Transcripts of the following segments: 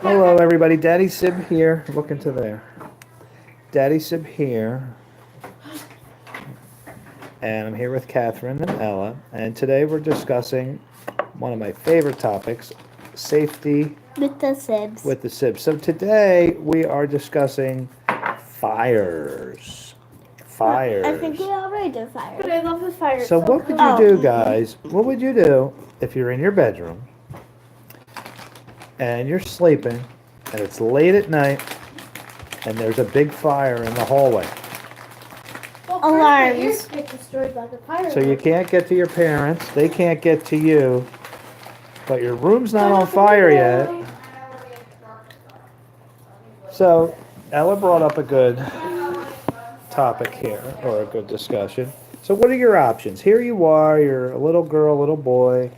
Hello, everybody. Daddy Sib here. Look into there. Daddy Sib here. And I'm here with Catherine and Ella. And today we're discussing one of my favorite topics, safety with the Sibs. with the Sibs. So today we are discussing fires. Fires. I think we already did fire. But I love the fire. So what would you do, guys? What would you do if you're in your bedroom and you're sleeping and it's late at night and there's a big fire in the hallway? Well, Alarms. my ears get destroyed by the fire. So you can't get to your parents, they can't get to you, but your room's not on fire yet. So Ella brought up a good topic here, or a good discussion. So what are your options? Here you are, you're a little girl, little boy,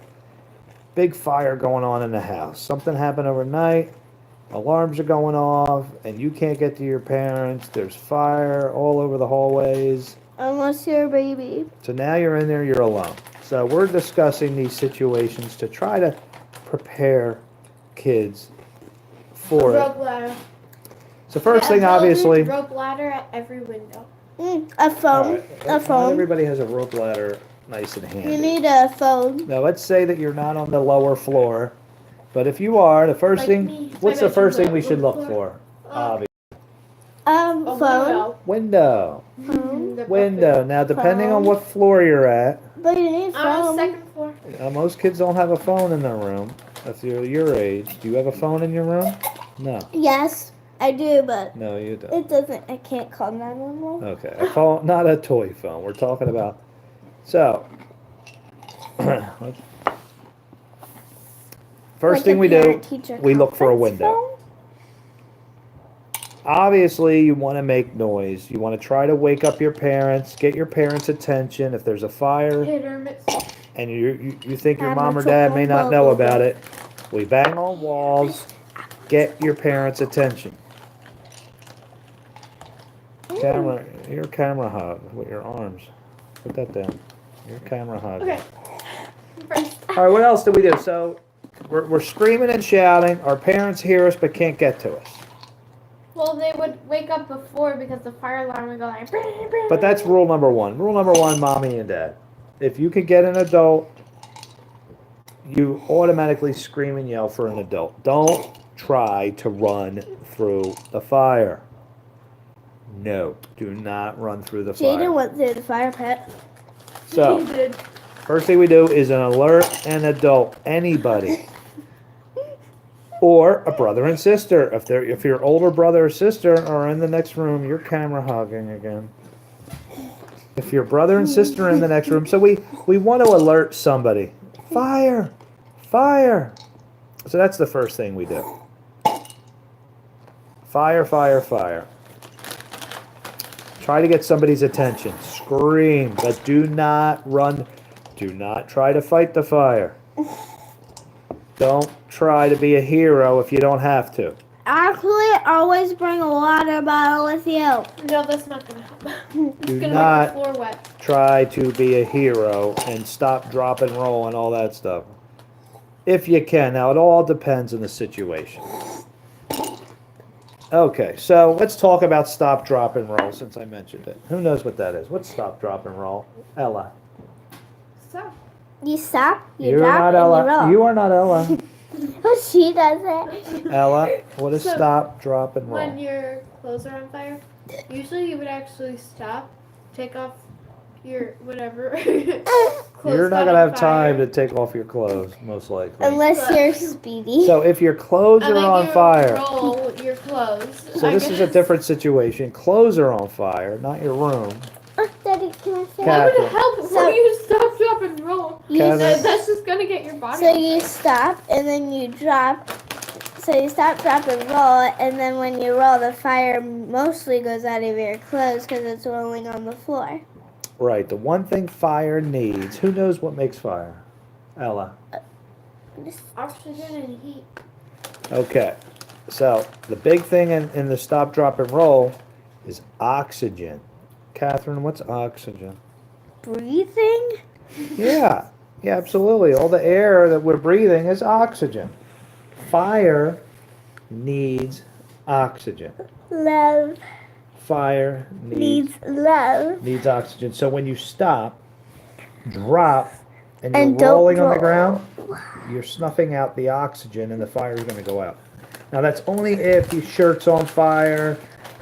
big fire going on in the house. Something happened overnight, alarms are going off, and you can't get to your parents. There's fire all over the hallways. Unless you're a baby. So now you're in there, you're alone. So we're discussing these situations to try to prepare kids for it. Rope ladder. So first thing, obviously, Rope ladder at every window. A phone. right, A not phone. everybody has a rope ladder nice and handy. You need a phone. Now let's say that you're not on the lower floor, but if you are, the first Like thing, me. what's I the first bet thing you we should lower look floor. for? Obviously. A Phone. Window. The Window. Now depending on Phone. what floor you're at, But you need phone. Second floor. most kids don't have a phone in their room. If you're your age, do you have a phone in your room? No. Yes, I do, but No, you don't. it doesn't. I can't call 911. Okay, a phone, not a toy phone. We're talking about. So, first Like thing a we do, parent-teacher we look for a conference window. phone? Obviously, you want to make noise. You want to try to wake up your parents, get your parents' attention. If there's a fire Hit or miss. and you think your I'm mom a or dad may not know football about it, we bang on walls, get your parents' attention. Camera, your camera hug with your arms. Put that down. Your camera hug. Okay. First. All right, what else do we do? So we're screaming and shouting. Our parents hear us but can't get to us. Well, they would wake up before because the fire alarm would go like. But that's rule number one. Rule number one, mommy and dad. If you can get an adult, you automatically scream and yell for an adult. Don't try to run through the fire. No, do not run through the fire. Jaden went through the fire pit. So, first thing we do is an alert an adult, anybody. Or a brother and sister. If your older brother or sister are in the next room, you're camera hogging again. If your brother and sister are in the next room, so we want to alert somebody. Fire! Fire! So that's the first thing we do. Fire, fire, fire. Try to get somebody's attention. Scream, but do not run. Do not try to fight the fire. Don't try to be a hero if you don't have to. Actually, always bring a water bottle with you. No, that's not gonna help. It's Do gonna not make the floor wet. try to be a hero and stop, drop, and roll and all that stuff. If you can. Now, it all depends on the situation. Okay, so let's talk about stop, drop, and roll since I mentioned it. Who knows what that is? What's stop, drop, and roll? Ella. So. You stop, you You're drop, not and Ella. you roll. You are not Ella. She does it. Ella, what is So, stop, drop, and roll? When your clothes are on fire, usually you would actually stop, take off your whatever. You're not going to have time to take off your clothes, most likely. Unless you're speedy. So if your clothes And are then on you fire, roll your clothes. so this is a different situation. Clothes are on fire, not your room. Daddy, can I say? That Catherine. would help So- when you stop, drop, and roll. Catherine. That's just gonna get your body. So you stop and then you drop. So you stop, drop, and roll, and then when you roll, the fire mostly goes out of your clothes because it's rolling on the floor. Right, the one thing fire needs, who knows what makes fire? Ella. Oxygen and heat. Okay, so the big thing in the stop, drop, and roll is oxygen. Catherine, what's oxygen? Breathing? Yeah, absolutely. All the air that we're breathing is oxygen. Fire needs oxygen. Love Fire needs love. needs oxygen. So when you stop, drop, and you're And don't rolling on the roll. ground, you're snuffing out the oxygen and the fire is going to go out. Now that's only if your shirt's on fire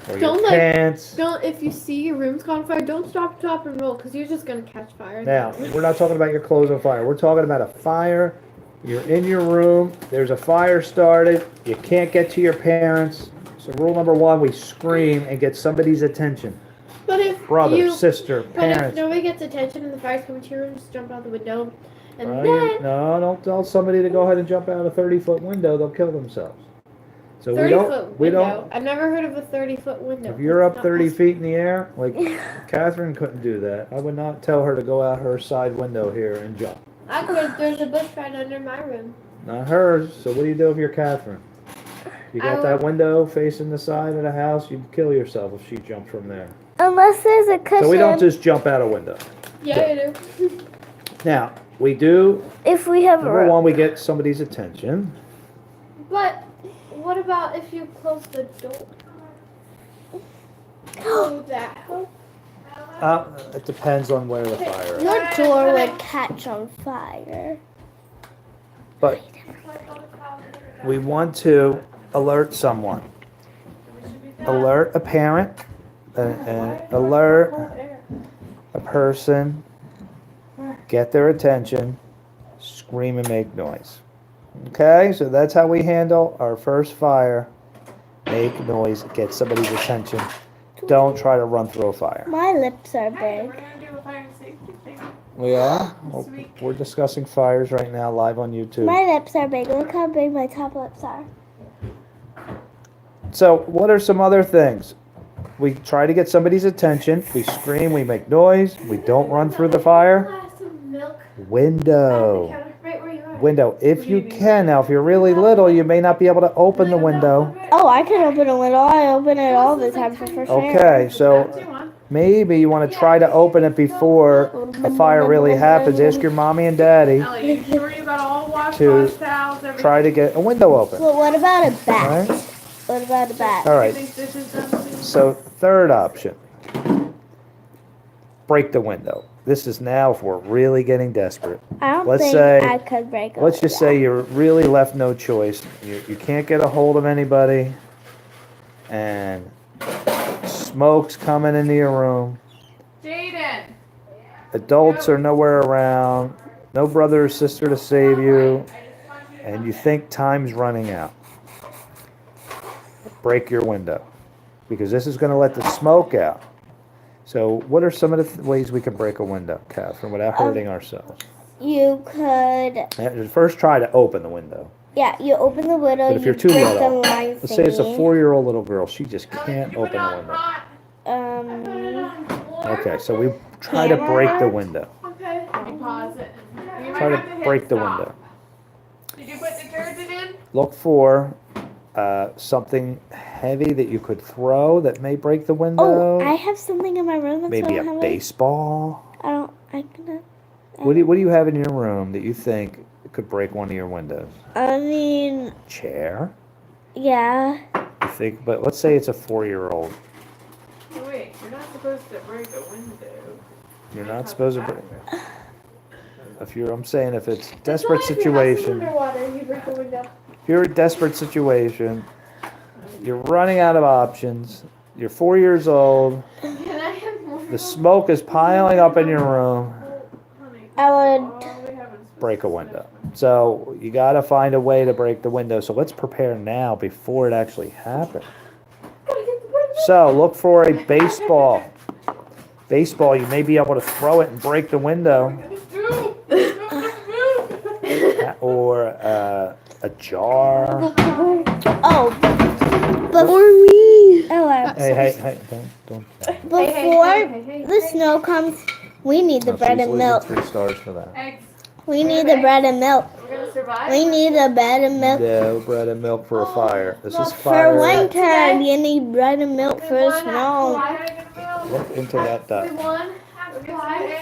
or your pants. Don't, if you see your room's on fire, don't stop, drop, and roll, because you're just gonna catch fire. Now, we're not talking about your clothes on fire. We're talking about a fire. You're in your room. There's a fire started. You can't get to your parents. So rule number one, we scream and get somebody's attention. But if Brother, sister, but if parents. nobody gets attention and the fire's coming to your room, just jump out the window, and Right? then No, don't tell somebody to go ahead and jump out a 30-foot window. They'll kill themselves. So 30-foot we window. don't. I've never heard of a 30-foot window. If you're up It's not 30 possible. feet in the air, like Catherine couldn't do that. I would not tell her to go out her side window here and jump. I could. There's a bush right under my room. Not hers. So what do you do if you're Catherine? You got that window facing the side of the house, you'd kill yourself if she jumped from there. Unless there's a cushion. So we don't just jump out a window. Yeah, you do. Now, we do, If we have a number rope. one, we get somebody's attention. But what about if you close the door? Will that help? It depends on where the fire is. Your door would catch on fire. But we want to alert someone. Alert a parent, alert a person, get their attention, scream and make noise. Okay, so that's how we handle our first fire. Make noise, get somebody's attention. Don't try to run through a fire. My lips are We're big. gonna do a fire and safety thing. We are? This week. We're discussing fires right now live on YouTube. My lips are big. Look how big my top lips are. So, what are some other things? We try to get somebody's attention. We scream, we make noise. We don't run through the fire. Glass of milk. Window. Right where you are. Window. If you can. Now, if you're really little, you may not be able to open the window. Oh, I can open a window. I open it all the time for fresh air. Okay, so maybe you want to try to open it before a fire really happens. Ask your mommy and daddy Ellie, you sure you got all To towels, everything? try to get a window open. Well, what about a All bat? right? What about a bat? All You right. think this is done? So, third option. Break the window. This is now if we're really getting desperate. I don't Let's think say- I could break a Let's just say you're really left no choice. You can't get a hold of anybody, and smoke's coming into your room. Jaden. Adults are nowhere around. No brother or sister to save you, and you think time's running out. Break your window, because this is going to let the smoke out. So, what are some of the ways we can break a window, Catherine, without hurting ourselves? You could, First, try to open the window. yeah, you open the window, But if you you're too break little, the line Let's say it's a thingy. 4-year-old little girl. She just can't open the window. Okay, so we try to break the window. Okay. Let me pause it. You might Try have to hit break the stop. window. Did you put detergent in? Look for something heavy that you could throw that may break the window. Oh, I have something in my room that's Maybe not a heavy. baseball. I cannot. What do you have in your room that you think could break one of your windows? I mean, Chair. yeah. You think? But let's say it's a 4-year-old. Wait, you're not supposed to break a window. You're not supposed to break. I'm saying if it's a It's desperate only if your house is situation. underwater, you break the window. If you're in a desperate situation, you're running out of options, you're 4 years old, Can I have more? the smoke is piling up in your room, Honey, I would. all we have is break a window. So you gotta find a way to break the window. So let's prepare now before it actually happens. So look for a baseball. Baseball, you may be able to throw it and break the window. Or a jar. Oh, before me. Oh, Hey, don't. before the snow comes, we need the bread and milk. 3 stars for that. Eggs. We need the bread and milk. We're gonna survive. We need the bread and milk. No bread and milk for a fire. This is For fire. winter, you need bread and milk We for won. snow. Look into that We duck. won.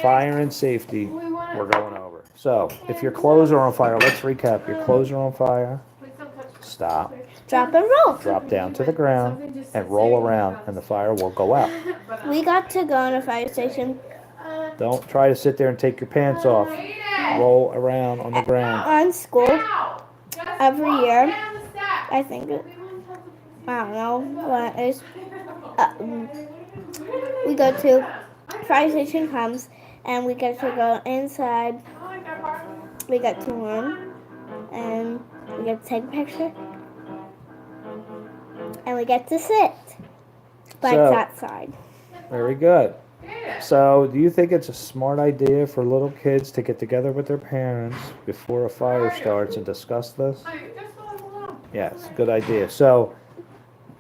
Fire and safety. We won. We're going over. So, if your clothes are on fire, let's recap. Your clothes are on fire. Please don't touch Stop. Drop and roll. Drop down to the ground and roll around, and the fire will go out. We got to go in a fire station Don't try to sit there and take your pants off. Roll around on the ground. on school every year. I think I don't know what it is. We go to fire station comes and we get to go inside. We get to run and we get to take a picture and we get to sit by that side. Very good. So, do you think it's a smart idea for little kids to get together with their parents before a fire starts and discuss this? Yes, good idea. So,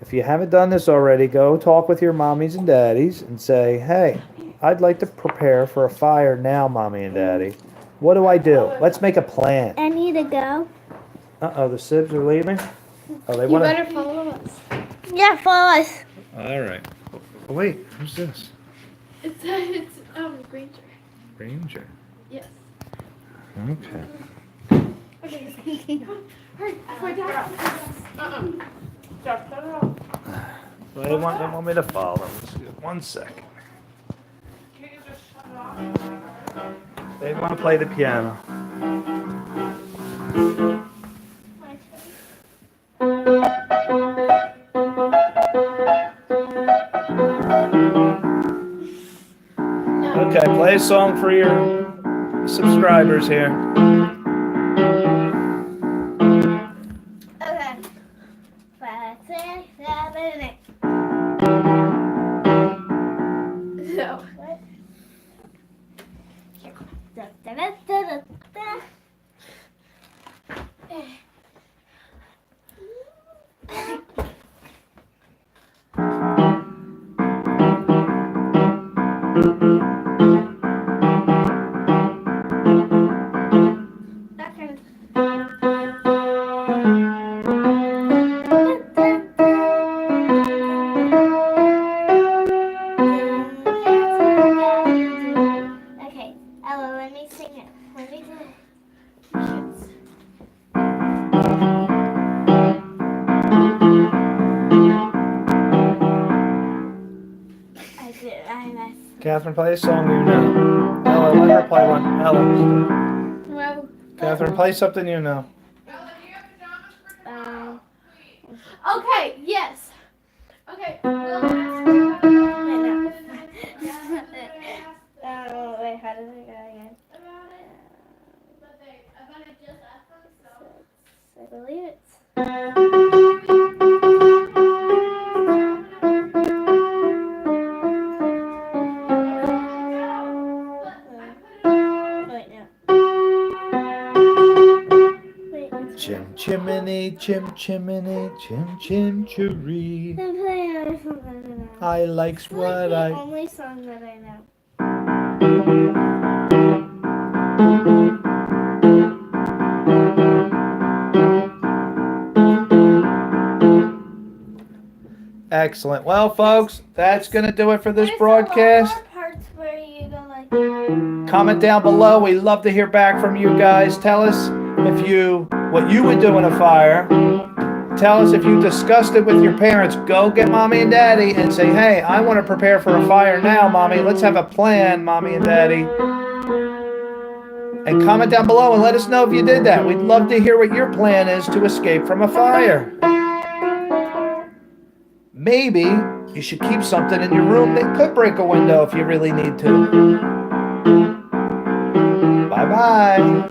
if you haven't done this already, go talk with your mommies and daddies and say, hey, I'd like to prepare for a fire now, mommy and daddy. What do I do? Let's make a plan. I need to go. Uh-oh, the Sibs are leaving? Oh, they You want better to... follow us. Yeah, follow us. All right. Oh, wait, who's this? It's Granger. Ranger. Yes. Okay. Okay. Hurry, before Dad. Stop, cut it off. Well, they want me to follow them. Just 1 second. They want to play the piano. Okay, play a song for your subscribers here. Okay. 5, 6, 7, 8. No. What? Da, da, da, da, da. Okay, Ella, let me sing it. Let me do it. I messed. Catherine, play a song you know. Ella, let her play one. Ella. Well, Catherine, play something you know. okay, yes. Okay. Wait, how does it go again? I believe it's. Wait, no. Wait. Chim chimney, chim chimney, chim chim chiree. Then play another song that I know. I likes It's like what the I... only song that I know. Excellent. Well, folks, that's going to do it for this There's broadcast. a lot more parts where you go like. Comment down below. We love to hear back from you guys. Tell us what you would do in a fire. Tell us if you discussed it with your parents. Go get mommy and daddy and say, hey, I want to prepare for a fire now, mommy. Let's have a plan, mommy and daddy. And comment down below and let us know if you did that. We'd love to hear what your plan is to escape from a fire. Maybe you should keep something in your room that could break a window if you really need to. Bye-bye.